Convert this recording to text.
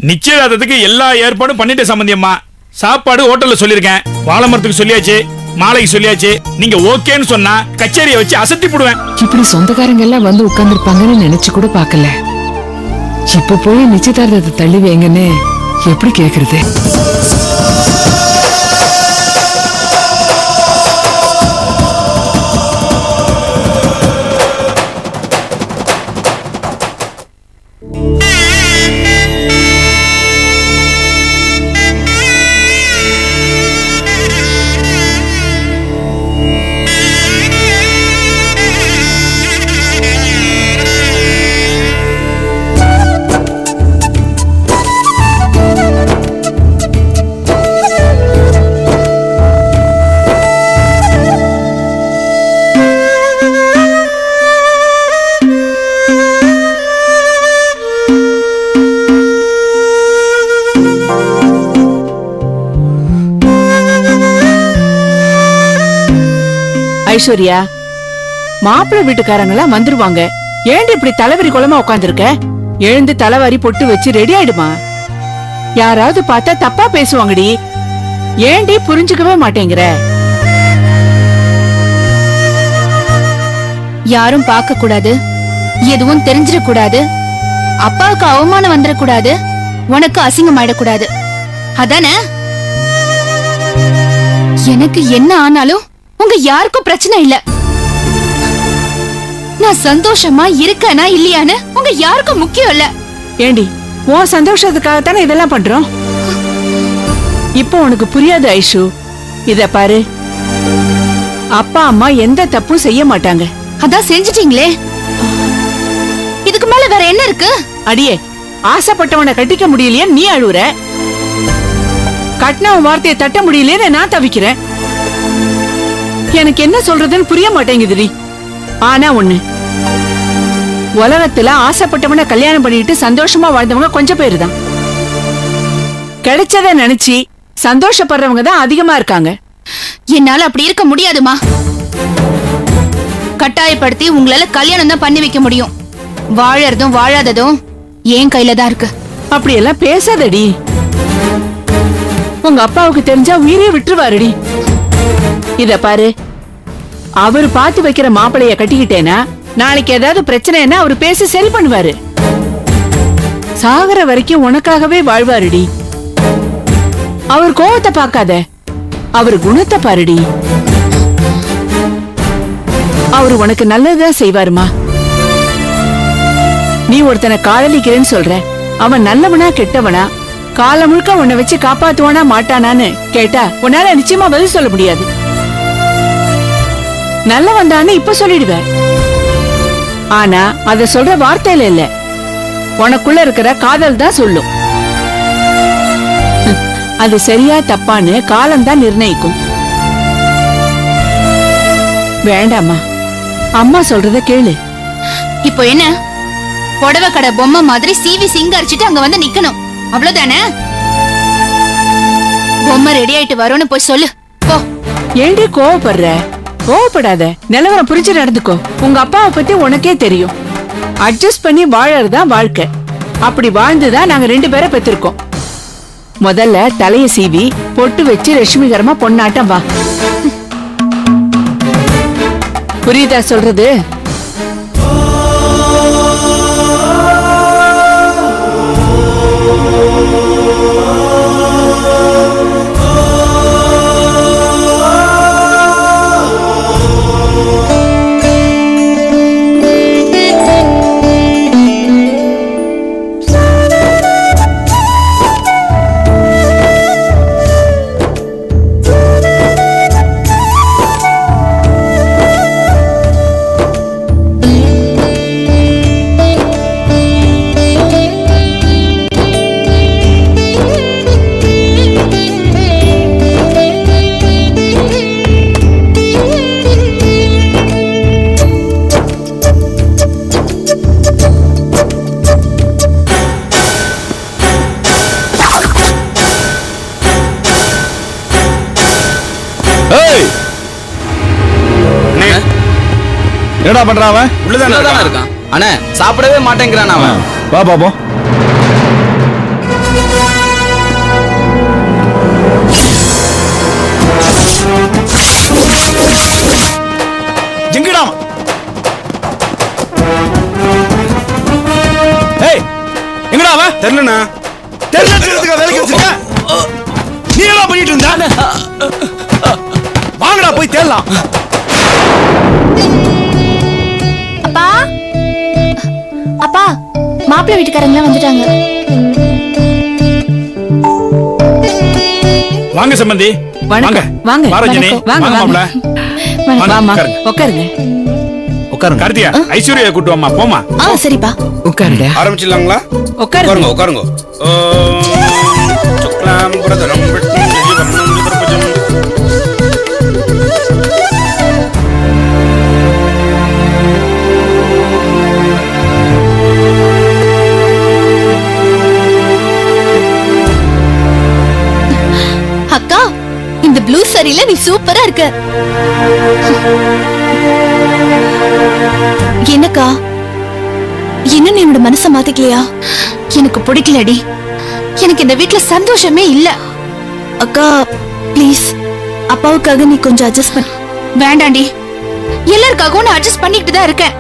நிச்சயதார்த்தத்துக்கு எல்லா ஏற்பாடும் பண்ணிட்டு சம்பந்தியம்மா. சாப்பாடு ஹோட்டல்ல சொல்லிருக்கேன். வாழைமரத்துக்கு சொல்லியாச்சு, மாலைக்கு சொல்லியாச்சு. நீங்க ஓகேன்னு சொன்னா கச்சேரியை வச்சு அசத்தி போடுவேன். இப்படி சொந்தக்காரங்க எல்லாம் வந்து உட்கார்ந்துருப்பாங்கன்னு நினைச்சு கூட பாக்கல. இப்ப போய் நிச்சயதார்த்தத்தை தள்ளி வைங்கன்னு எப்படி கேக்குறது? ஐஸ்வர்யா, மாப்பிள்ளை வீட்டுக்காரங்களாம் வந்துருவாங்க. ஏன் இப்படி தலைவரி குளமா உட்காந்துருக்க? எழுந்து தலைவாரி பொட்டு வச்சு ரெடி ஆயிடுமா? யாராவது பார்த்தா தப்பா பேசுவாங்கடி. ஏண்டி புரிஞ்சுக்கவே மாட்டேங்கிற? யாரும் பார்க்க கூடாது, எதுவும் தெரிஞ்சிடக்கூடாது, அப்பாவுக்கு அவமானம் வந்துடக்கூடாது, உனக்கு அசிங்கம் ஆயிடக்கூடாது, அதானே? எனக்கு என்ன ஆனாலும் உங்க யாருக்கும் பிரச்சனை இல்ல. நான் சந்தோஷமா இருக்கேனா இல்லையான்னு உங்க யாருக்கும் முக்கியம் இல்ல. ஏண்டி, உன் சந்தோஷத்துக்காகத்தானே இதெல்லாம் பண்றோம். இப்போ உனக்கு புரியாது ஐஷு. இத பாரு, அப்பா அம்மா எந்த தப்பும் செய்ய மாட்டாங்க. அதான் செஞ்சிட்டீங்களே, இதுக்கு மேல வேற என்ன இருக்கு? அடியே, ஆசைப்பட்டவனை கட்டிக்க முடியலையே நீ அழுவுற, கட்டினவன் வார்த்தையை தட்ட முடியலையே நான் தவிக்கிறேன். எனக்கு என்ன சொல்றதுன்னு புரிய மாட்டேங்குதுடி. ஆனா ஒண்ணு, உலகத்துல ஆசைப்பட்டவனை கல்யாணம் பண்ணிட்டு சந்தோஷமா வாழ்ந்தவங்க கொஞ்சம் பேரு தான். கிடைச்சத நினைச்சு சந்தோஷப்படுறவங்க தான் அதிகமா இருக்காங்க. என்னால அப்படி இருக்க முடியாதுமா. கட்டாயப்படுத்தி உங்களால கல்யாணம் தான் பண்ணி வைக்க முடியும். வாழறதும் வாழாததும் என் கையில தான் இருக்கு. அப்படி எல்லாம் பேசாதடி. உங்க அப்பாவுக்கு தெரிஞ்சா உயிரே விட்டுருவாருடி. இத பாரு, அவர் பார்த்து வைக்கிற மாப்பிளைய கட்டிக்கிட்டேனா நாளைக்கு ஏதாவது பிரச்சனைன்னா அவர் பேசி சரி பண்ணுவாரு. சாகர வரைக்கும் உனக்காகவே வாழ்வாருடி. அவர் கோவத்தை பார்க்காத, அவர் குணத்தை பாருடி. அவர் உனக்கு நல்லதுதான் செய்வாருமா. நீ ஒருத்தனை காதலிக்கிறேன்னு சொல்ற, அவன் நல்லவனா கெட்டவனா, காலம் முழுக்க உன்னை வச்சு காப்பாத்துவானா மாட்டானான்னு கேட்டா உன்னால நிச்சயமா பதில் சொல்ல முடியாது. நல்ல வந்தான்னு இப்ப சொல்லிடுவ. ஆனா அத சொல்ற வார்த்தையில இல்ல, உனக்குள்ள இருக்கிற காதல் தான் சொல்லும். அது சரியா தப்பான்னு காலம் தான் நிர்ணயிக்கும். வேண்டாமா, அம்மா சொல்றத கேளு. இப்போ என்ன, புடவை கடை பொம்மை மாதிரி சீவி சிங்கரிச்சிட்டு அங்க வந்து நிக்கணும், அவ்வளவுதானே? பொம்மை ரெடி ஆயிட்டு வரும்னு போய் சொல்லு போ. ஏண்டி கோவப்படுற? கோவப்படாத, நிலவரம் புரிஞ்சு நடந்துக்கோ. உங்க அப்பாவை பத்தி உனக்கே தெரியும். அட்ஜஸ்ட் பண்ணி வாழறதுதான் வாழ்க்கை. அப்படி வாழ்ந்துதான் நாங்க 2 பேரை பெற்றிருக்கோம். முதல்ல தலைய சீவி பொட்டு வச்சு லட்சுமிகரமா பொண்ணாட்டம் வா. புரியுதா சொல்றது? என்னடா பண்றான் அவன்? உள்ளதானே இருக்கான். அண்ணே சாப்பிடவே மாட்டேங்கிறான் அவன். வா பாப்போம். எங்கடா ஏய் எங்கடா அவ தெரியலண்ணா. தெரியலன்றதுக்கு வேலைக்கு வச்சிருக்க நீ என்ன பண்ணிட்டு இருந்த வாங்கடா போய் தேடலாம் அப்பா அப்பா மாப்பிள்ளை வீட்டுக்காரங்க வந்துட்டாங்க. வாங்க சம்பந்தி. வணக்கம் வாங்க வாரஞ்சனி வாங்க வாங்க மாப்ள. வாமா உட்காருங்க. உட்காருங்க உட்காருங்க கார்த்தியா ஐஸ்வர்யா கூட்டு வாமா போமா. சரிப்பா. உட்காருடா. ஆரம்பிச்சிடலாங்களா? உட்காருங்க உட்காருங்க. சுக்லாம் பிரதரம் விஷ்ணும் ஜீவனம் சதுர்புஜம். அக்கா இந்த ப்ளூ சாரில நீ சூப்பரா இருக்க. என்னக்கா இன்னும் என்னோட மனச மாத்திக்கலையா? எனக்கு பிடிக்கலடி. எனக்கு இந்த வீட்ல சந்தோஷமே இல்ல. அக்கா ப்ளீஸ் அப்பாவுக்காக நீ கொஞ்சம் அட்ஜஸ்ட் பண்ண. வேண்டாண்டி, எல்லாருக்காகவும் நான் அட்ஜஸ்ட் பண்ணிக்கிட்டு தான் இருக்கேன்.